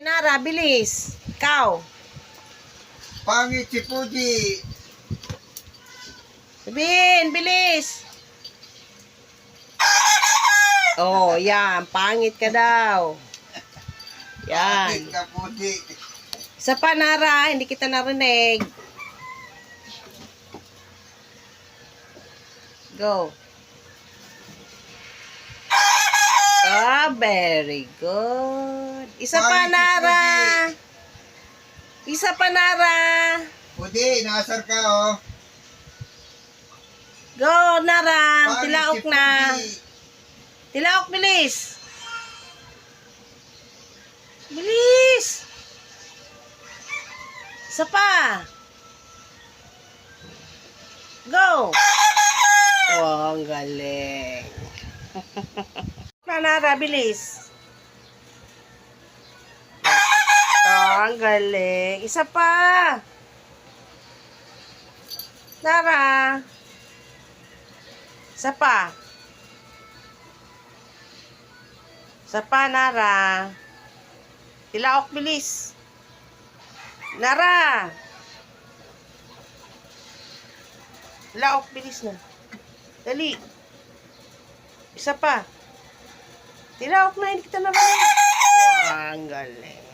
Nara, bilis. Ikaw. Pangit si Puji. Sabihin, bilis. Oh, yan. Pangit ka daw. Yan. Pangit ka, Puji. Isa pa, Nara. Hindi kita narinig. Go. Ah, very good. Isa pa, Pangit si Nara. Isa pa, Nara. Puji, nasar ka, oh. Go, Nara. Pangit Tilaok si na. Puji. Tilaok, bilis. Bilis. Isa pa. Go. Wow, ang galing. Nara, bilis. Oh, ang galing. Isa pa. Nara. Isa pa. Isa pa, Nara. Tilaok, bilis. Nara. Tilaok, bilis na. Dali. Isa pa. Tilaok na, hindi kita narinig. Oh, ang galing.